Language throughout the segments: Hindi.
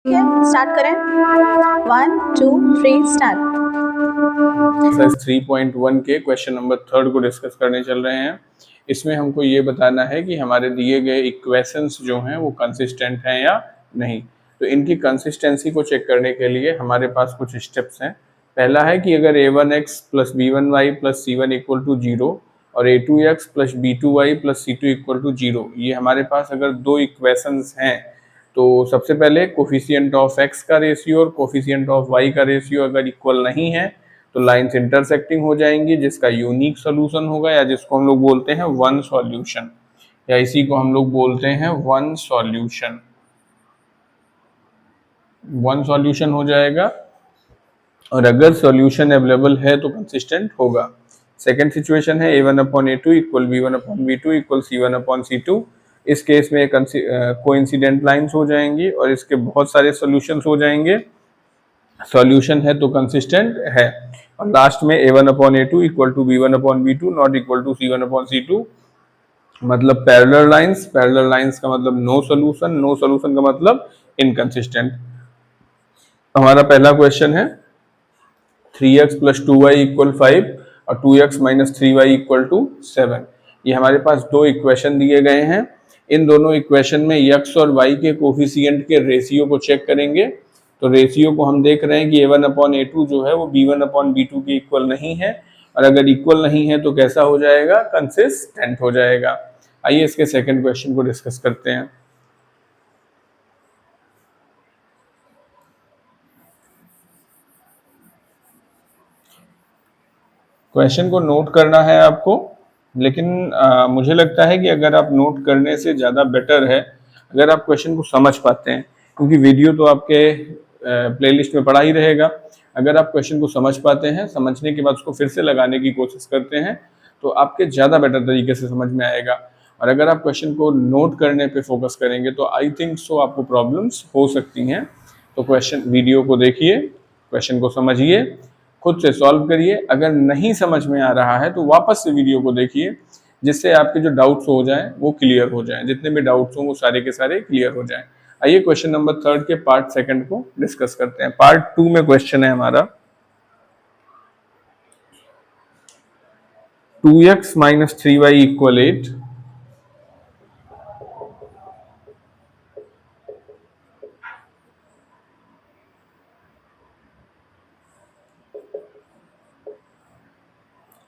स्टार्ट करें। 1 2 3 स्टार्ट। एक्सरसाइज 3.1 के क्वेश्चन नंबर 3 को डिस्कस करने चल रहे हैं। इसमें हमको ये बताना है कि हमारे दिए गए इक्वेशंस जो हैं वो कंसिस्टेंट हैं या नहीं। तो इनकी कंसिस्टेंसी को चेक करने के लिए हमारे पास कुछ स्टेप्स हैं। पहला है कि अगर a1x plus b1y plus c1 equal to 0 और a2x plus b2y plus c2 equal to 0, ये हमारे पास अगर दो इक्वेशंस हैं तो सबसे पहले कोफिशिएंट ऑफ x का रेशियो और कोफिशिएंट ऑफ y का रेशियो अगर इक्वल नहीं है तो लाइंस इंटरसेक्टिंग हो जाएंगी, जिसका यूनिक सोल्यूशन होगा या जिसको हम लोग बोलते हैं वन सॉल्यूशन, या इसी को हम लोग बोलते हैं वन सॉल्यूशन। वन सॉल्यूशन हो जाएगा और अगर सॉल्यूशन अवेलेबल है तो कंसिस्टेंट होगा। सेकेंड सिचुएशन है a1/a2 equal b1/b2 equal c1/c2। इस केस में कोइंसिडेंट लाइंस हो जाएंगी और इसके बहुत सारे सॉल्यूशंस हो जाएंगे। सॉल्यूशन है तो कंसिस्टेंट है। और लास्ट में a1/a2 equal to b1/b2 not equal to c1/c2, मतलब पैरेलल लाइंस। पैरेलल लाइंस का मतलब नो सॉल्यूशन, नो सॉल्यूशन का मतलब इनकंसिस्टेंट। हमारा पहला क्वेश्चन है 3x प्लस 2y इक्वल 5 और 2x minus 3y equal to 7। ये हमारे पास दो इक्वेशन दिए गए हैं। इन दोनों इक्वेशन में x और y के कोफिशिएंट के रेशियो को चेक करेंगे। तो रेशियो को हम देख रहे हैं कि a1/a2 जो है वो b1/b2 के इक्वल नहीं है, और अगर इक्वल नहीं है तो कैसा हो जाएगा, कंसिस्टेंट हो जाएगा। आइए इसके सेकंड क्वेश्चन को डिस्कस करते हैं। क्वेश्चन को नोट करना है आपको, लेकिन मुझे लगता है कि अगर आप नोट करने से ज़्यादा बेटर है अगर आप क्वेश्चन को समझ पाते हैं, क्योंकि वीडियो तो आपके प्लेलिस्ट में पड़ा ही रहेगा। अगर आप क्वेश्चन को समझ पाते हैं, समझने के बाद उसको फिर से लगाने की कोशिश करते हैं तो आपके ज़्यादा बेटर तरीके से समझ में आएगा। और अगर आप क्वेश्चन को नोट करने पे फोकस करेंगे तो आई थिंक सो आपको प्रॉब्लम्स हो सकती हैं। तो वीडियो को देखिए, क्वेश्चन को समझिए, खुद से सॉल्व करिए। अगर नहीं समझ में आ रहा है तो वापस से वीडियो को देखिए, जिससे आपके जो डाउट्स हो जाएं वो क्लियर हो जाएं। जितने भी डाउट्स हों वो सारे के सारे क्लियर हो जाएं। आइए क्वेश्चन नंबर 3 के पार्ट सेकंड को डिस्कस करते हैं। पार्ट 2 में क्वेश्चन है हमारा 2x minus 3y equal 8।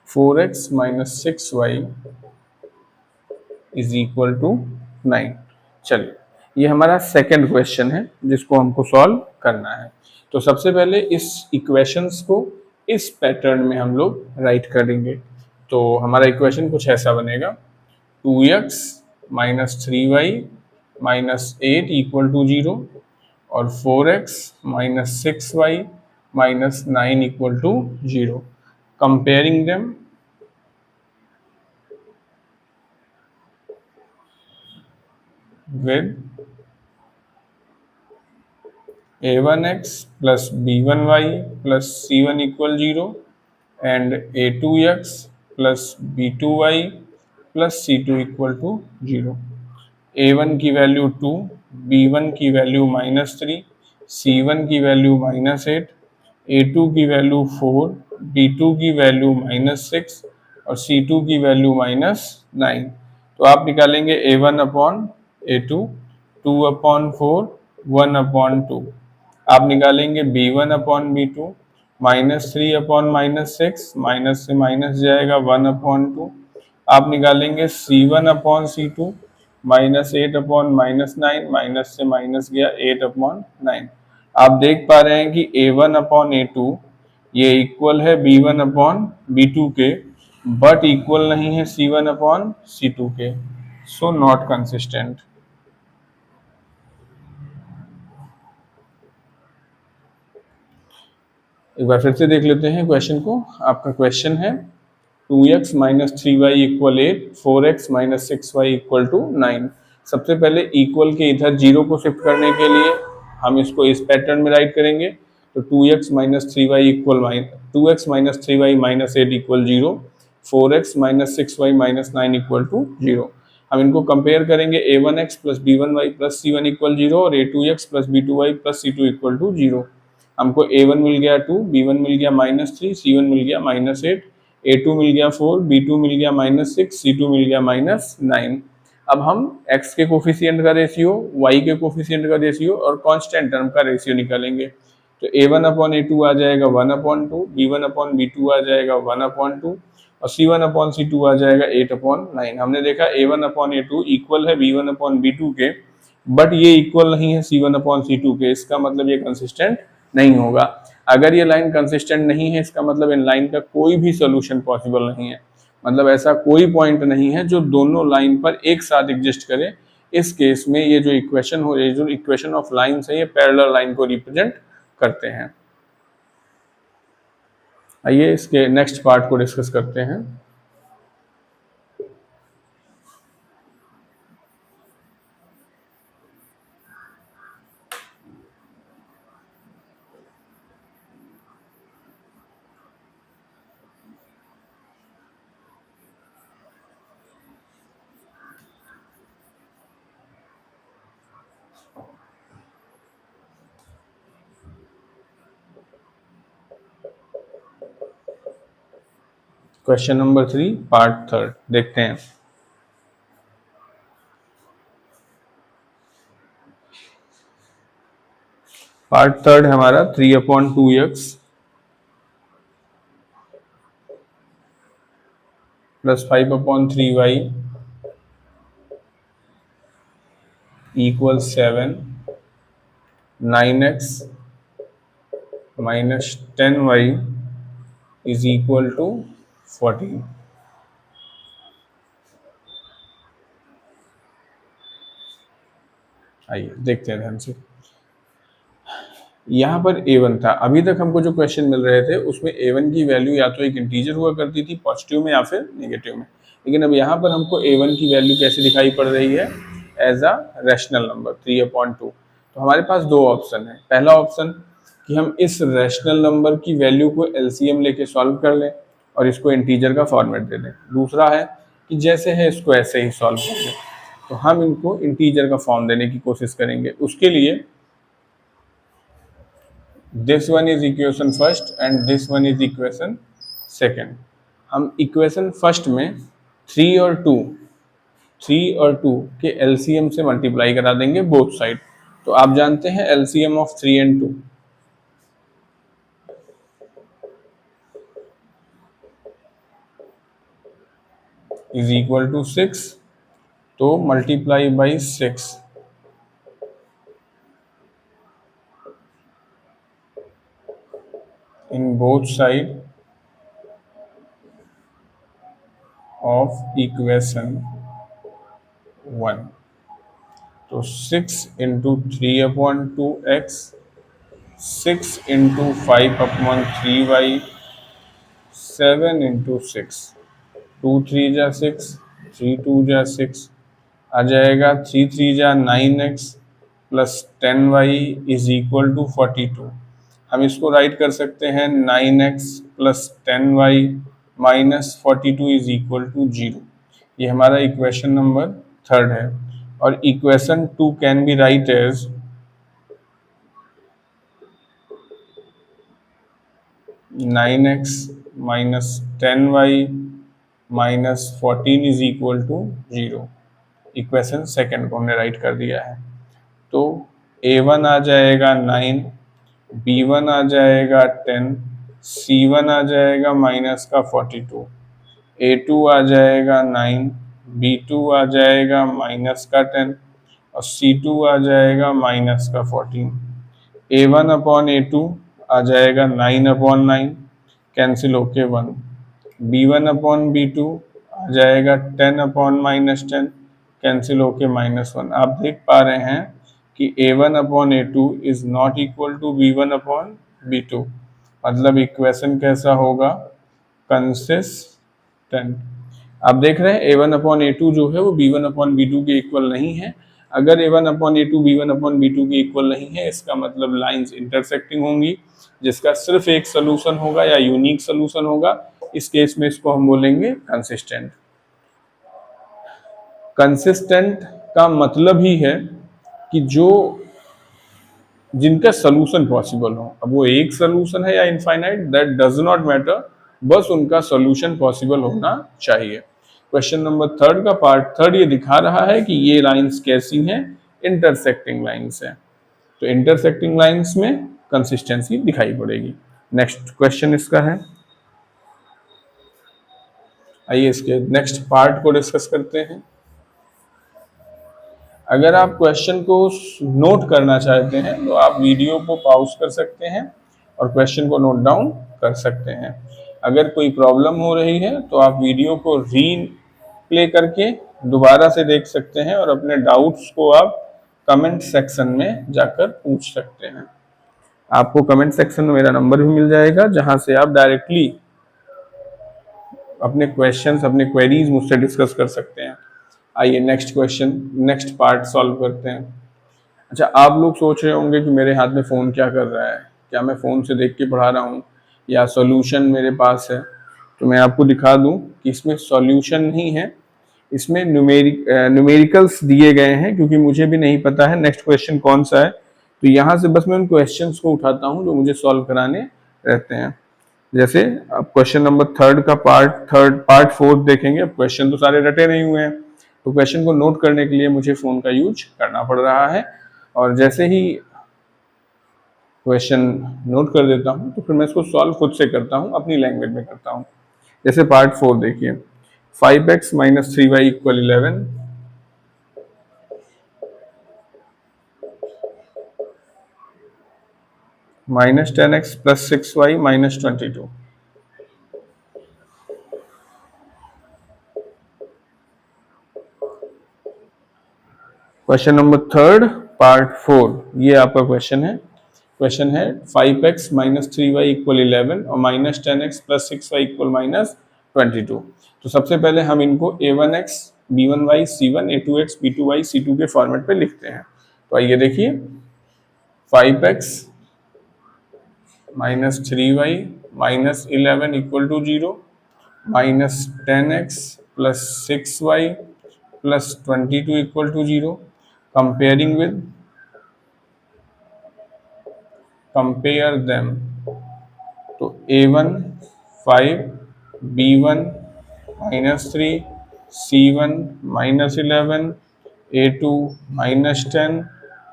Four x minus 6y is equal to 9। चलिए, ये हमारा सेकंड क्वेश्चन है जिसको हमको सॉल्व करना है। तो सबसे पहले इस इक्वेशंस को इस पैटर्न में हम लोग राइट करेंगे। तो हमारा इक्वेशन कुछ ऐसा बनेगा 2x minus 3y minus 8 equal to 0 और 4x minus 6y minus 9 equal to 0। Comparing them, with a1x plus b1y plus c1 equal 0 and a2x plus b2y plus c2 equal to 0। a1 की वैल्यू 2, b1 की वैल्यू -3, c1 की वैल्यू -8, a2 की वैल्यू 4, b2 की वैल्यू -6 और c2 की वैल्यू -9। तो आप निकालेंगे a1 अपॉन a2, 2/4, 1/2। आप निकालेंगे b1 upon b2, -3 upon -6, minus से माइनस जाएगा 1/2। आप निकालेंगे c1 upon c2, -8 upon -9, minus से माइनस गया 8/9। आप देख पा रहे हैं कि a1 अपॉन a2 ये इक्वल है b1 अपॉन b2 के, बट इक्वल नहीं है c1 अपॉन c2 के, सो नॉट कंसिस्टेंट। एक बार फिर से देख लेते हैं क्वेश्चन को। आपका क्वेश्चन है 2x minus 3y equal 8, 4x minus 6y equal to 9। सबसे पहले इक्वल के इधर 0 को शिफ्ट करने के लिए हम इसको इस पैटर्न में राइट करेंगे। तो 2x minus 3y equal 2x minus 3y minus 8 equal 0, 4x minus 6y minus 9 equal to 0। हम इनको कंपेयर करेंगे a1x plus b1y plus c1 equal 0 और a2x plus b2y plus c2 equal to 0। हमको a1 मिल गया 2, b1 मिल गया -3, c1 मिल गया -8, a2 मिल गया 4, b2 मिल गया -6, c2 मिल गया -9। अब हम x के कोफिशिएंट का रेशियो, y के कोफिशिएंट का रेशियो और कांस्टेंट टर्म का रेशियो निकालेंगे। तो a1 अपॉन a2 आ जाएगा 1/2, b1 अपॉन b2 आ जाएगा 1/2 और c1 अपॉन c2 आ जाएगा 8/9। हमने देखा a1 अपॉन a2 इक्वल है b1 अपॉन b2 के, बट ये इक्वल नहीं है c1 अपॉन c2 के। इसका मतलब ये कंसिस्टेंट नहीं होगा। अगर ये लाइन कंसिस्टेंट नहीं है, इसका मतलब इन लाइन का कोई भी सोल्यूशन पॉसिबल नहीं है। मतलब ऐसा कोई पॉइंट नहीं है जो दोनों लाइन पर एक साथ एग्जिस्ट करे। इस केस में ये जो इक्वेशन हो, ये जो इक्वेशन ऑफ लाइन्स है, ये पैरेलल लाइन को रिप्रेजेंट करते हैं। आइए इसके नेक्स्ट पार्ट को डिस्कस करते हैं। क्वेश्चन नंबर 3 पार्ट 3 देखते हैं। पार्ट 3 हमारा 3/2x plus 5/3y equal 7, 9x minus 10y is equal to 14। आइए देखते हैं ध्यान से। यहाँ पर a1 था। अभी तक हमको जो क्वेश्चन मिल रहे थे उसमें a1 की वैल्यू या तो एक इंटीजर हुआ करती थी पॉजिटिव में या फिर नेगेटिव में, लेकिन अब यहाँ पर हमको a1 की वैल्यू कैसे दिखाई पड़ रही है? As a rational number 3/2। तो हमारे पास दो ऑप्शन है। पहला ऑप्शन कि हम इस रैशनल नंबर की वैल्यू को एलसीएम लेके सॉल्व कर लें और इसको इंटीजर का फॉर्मेट दे दें। दूसरा है कि जैसे है इसको ऐसे ही सॉल्व कर लें। तो हम इनको इंटीजर का फॉर्म देने की कोशिश करेंगे। उसके लिए this one is equation first and this one is equation second. हम इक्वेशन फर्स्ट में 3 और 2 के एलसीएम से मल्टीप्लाई करा देंगे बोथ साइड। तो आप जानते हैं LCM of 3 and 2 is equal to 6। तो multiply by 6 in both side of equation 1। तो 6 into 3/2x, 6 into 5/3y, 7 into 6, 2 3 जा 6, 3 2 जा 6 आ जाएगा, 3 3 जा 9x plus 10y is equal to 42। हम इसको राइट कर सकते हैं 9x plus 10y minus 42 is equal to 0। ये हमारा इक्वेशन नंबर 3 है। और equation 2 can be write as 9x minus 10y minus 14 is equal to 0। Equation second को हमने राइट कर दिया है। तो a1 आ जाएगा 9, b1 आ जाएगा 10, c1 आ जाएगा माइनस का 42, a2 आ जाएगा 9, b2 आ जाएगा माइनस का 10 और c2 आ जाएगा माइनस का 14। a1 अपॉन a2 आ जाएगा 9/9 कैंसिल होके 1। b1 अपॉन b2 आ जाएगा 10/-10 कैंसिल होके -1। आप देख पा रहे हैं कि a1 upon a2 is not equal to b1 upon b2। मतलब इक्वेशन कैसा होगा? कंसिस्टेंट। आप देख रहे हैं a1 अपॉन a2 जो है वो b1 अपॉन b2 के इक्वल नहीं है। अगर a1 upon a2 b1 upon b2 के इक्वल नहीं है, इसका मतलब लाइंस इंटरसेक्टिंग होंगी, जिसका सिर्फ एक सोल्यूशन होगा या यूनिक सोल्यूशन होगा। इस केस में इसको हम बोलेंगे कंसिस्टेंट। कंसिस्टेंट का मतलब ही है कि जो जिनका सोल्यूशन पॉसिबल हो। अब वो एक सोल्यूशन है या infinite, that does not matter, बस उनका सोल्यूशन पॉसिबल होना चाहिए। क्वेश्चन नंबर थर्ड का पार्ट थर्ड ये दिखा रहा है कि ये लाइंस कैसी हैं, इंटरसेक्टिंग लाइंस हैं। तो इंटरसेक्टिंग लाइंस में कंसिस्टेंसी दिखाई पड़ेगी। नेक्स्ट क्वेश्चन इसका है, आइए इसके नेक्स्ट पार्ट को डिस्कस करते हैं। अगर आप क्वेश्चन को नोट करना चाहते हैं तो आप वीडियो को पॉज कर सकते हैं और क्वेश्चन को नोट डाउन कर सकते हैं। अगर कोई प्रॉब्लम हो रही है तो आप वीडियो को री प्ले करके दोबारा से देख सकते हैं और अपने डाउट्स को आप कमेंट सेक्शन में जाकर पूछ सकते हैं। आपको कमेंट सेक्शन में मेरा नंबर भी मिल जाएगा, जहां से आप डायरेक्टली अपने क्वेश्चंस, अपने क्वेरीज मुझसे डिस्कस कर सकते हैं। आइए next question, next part solve करते हैं। अच्छा, आप लोग सोच रहे होंगे कि मेरे हाथ में फ़ोन क्या कर रहा है, क्या मैं फ़ोन से देख के पढ़ा रहा हूँ या सॉल्यूशन मेरे पास है। तो मैं आपको दिखा दूं कि इसमें सॉल्यूशन नहीं है, इसमें न्यूमेरिकल्स दिए गए हैं, क्योंकि मुझे भी नहीं पता है नेक्स्ट क्वेश्चन कौन सा है। तो यहाँ से बस मैं उन क्वेश्चंस को उठाता हूँ जो मुझे सॉल्व कराने रहते हैं। जैसे अब क्वेश्चन नंबर थर्ड का पार्ट फोर्थ देखेंगे। अब क्वेश्चन तो सारे रटे नहीं हुए हैं, तो क्वेश्चन को नोट करने के लिए मुझे फोन का यूज करना पड़ रहा है। और जैसे ही क्वेश्चन नोट कर देता हूँ तो फिर मैं इसको सॉल्व खुद से करता हूँ, अपनी लैंग्वेज में करता हूँ। जैसे पार्ट 4 देखिए, 5x minus 3y equal 11, minus 10x plus 6y minus 22। Question number third part 4, ये आपका क्वेश्चन है 5x माइनस 3y इक्वल 11 और minus 10x plus 6y equal minus 22। तो सबसे पहले हम इनको a1x b1y c1 a2x b2y c2 के फॉर्मेट पे लिखते हैं। तो आइए देखिए, 5x minus 3y minus 11 equal to 0, minus 10x plus 6y plus 22 equal to 0, comparing with, compare them. तो a1 5, b1 minus 3, c1 minus 11, a2 minus 10,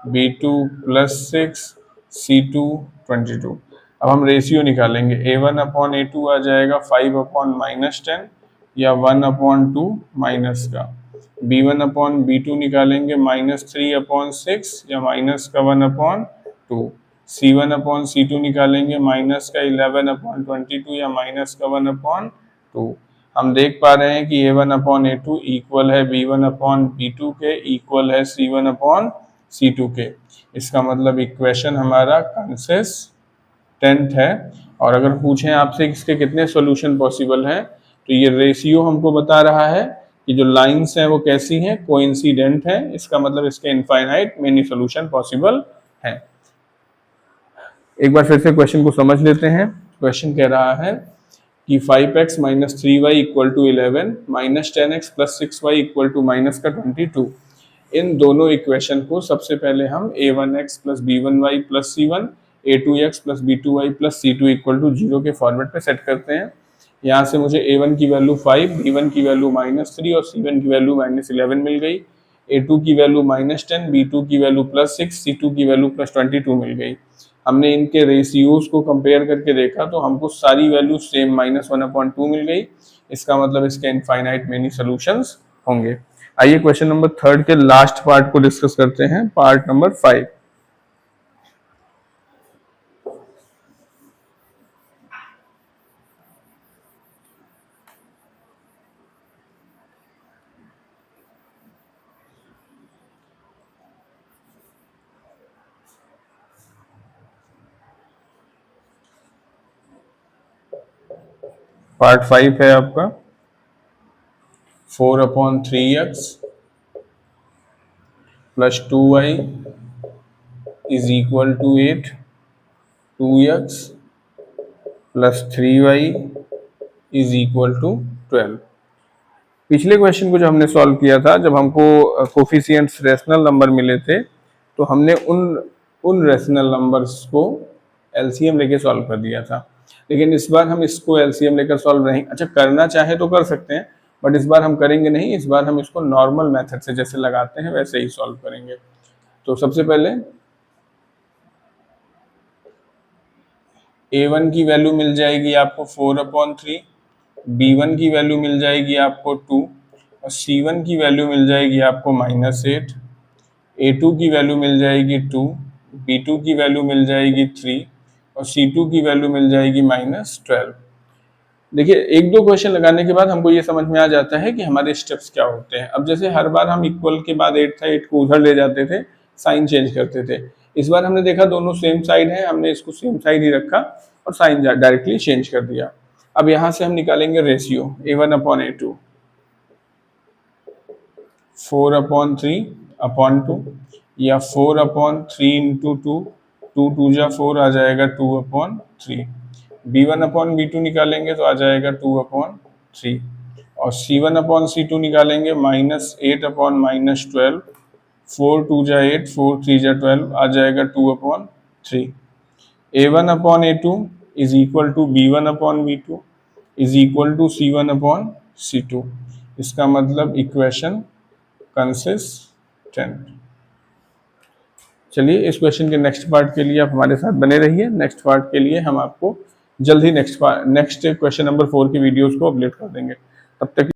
b2 plus 6, c2 22। अब हम रेशियो निकालेंगे, a1 अपॉन a2 आ जाएगा 5 अपॉन माइनस 10 या 1 अपॉन 2 माइनस का, b1 अपॉन b2 निकालेंगे माइनस 3 अपॉन 6 या माइनस का 1 अपॉन 2, c1 अपॉन c2 निकालेंगे माइनस का 11 अपॉन 22 या माइनस का 1 अपॉन 2। हम देख पा रहे हैं कि a1 अपॉन a2 इक्वल है b1 अपॉन b2 के, इक्वल है c1 अपॉन c2 के। इसका मतलब इक्वेशन हमारा कंसिस्टेंट है। और अगर पूछें आपसे इसके कितने सॉल्यूशन पॉसिबल हैं, तो ये रेशियो हमको बता रहा है कि जो लाइंस हैं वो कैसी हैं, कोइंसिडेंट हैं। इसका मतलब इसके इनफाइनाइट मेनी सॉल्यूशन पॉसिबल हैं। एक बार फिर से क्वेश्चन को समझ लेते हैं। क्वेश्चन कह रहा है कि 5x minus 3y equal to 11, minus 10x plus 6y equal to minus का 22। इन दोनों इक्वेशन को सबसे पहले हम a1x plus b1y plus c1, a2x plus b2y plus c2 equal to 0 के फॉर्मेट पे सेट करते हैं। यहाँ से मुझे a1 की वैल्यू 5, b1 की वैल्यू माइनस 3 और c1 की वैल्यू माइनस 11 मिल गई, a2 की वैल्यू माइनस 10, b2 की वैल्यू प्लस 6, c2 की वैल्यू प्लस 22 मिल गई। हमने इनके रेशियोज को कंपेयर करके देखा तो हमको सारी वैल्यू सेम माइनस 1/2 मिल गई। इसका मतलब इसके इनफाइनाइट मेनी सॉल्यूशंस होंगे। आइए क्वेश्चन नंबर थर्ड के लास्ट पार्ट को डिस्कस करते हैं, पार्ट नंबर 5। पार्ट 5 है आपका 4/3x plus 2y is equal to 8, 2x plus 3y is equal to 12। पिछले क्वेश्चन को जो हमने सॉल्व किया था, जब हमको कोफिशिएंट्स रेशनल नंबर मिले थे, तो हमने उन रेशनल नंबर्स को एलसीएम लेके सॉल्व कर दिया था। लेकिन इस बार हम इसको एलसीएम लेकर सॉल्व नहीं, अच्छा करना चाहे तो कर सकते हैं, बट इस बार हम करेंगे नहीं। इस बार हम इसको नॉर्मल मेथड से जैसे लगाते हैं वैसे ही सॉल्व करेंगे। तो सबसे पहले a1 की वैल्यू मिल जाएगी आपको 4/3, b1 की वैल्यू मिल जाएगी आपको 2 और c1 की वैल्यू मिल जाएगी आपको -8, a2 की वैल्यू मिल जाएगी 2, b2 की वैल्यू मिल जाएगी 3 और c2 की वैल्यू मिल जाएगी -12। देखिए, एक दो क्वेश्चन लगाने के बाद हमको ये समझ में आ जाता है कि हमारे स्टेप्स क्या होते हैं। अब जैसे हर बार हम इक्वल के बाद 8 था, 8 को उधर ले जाते थे, साइन चेंज करते थे। इस बार हमने देखा दोनों सेम साइड है, हमने इसको सेम साइड ही रखा और साइन डायरेक्टली चेंज कर दिया। अब यहाँ से हम निकालेंगे रेशियो a1/a2, 4/3/2 या 4/3 इंटू 2, 2 2 जा 4 आ जाएगा 2/3। b1/b2 निकालेंगे तो आ जाएगा 2/3 और c1/c2 निकालेंगे -8/-12, 4 2 जा 8, 4 3 जा 12 आ जाएगा 2/3। a1/a2 is equal to b1/b2 is equal to c1/c2। इसका मतलब इक्वेशन कंसिस्टेंट। चलिए, इस क्वेश्चन के नेक्स्ट पार्ट के लिए आप हमारे साथ बने रहिए। नेक्स्ट पार्ट के लिए हम आपको जल्द ही नेक्स्ट क्वेश्चन नंबर 4 की वीडियोस को अपलोड कर देंगे। तब तक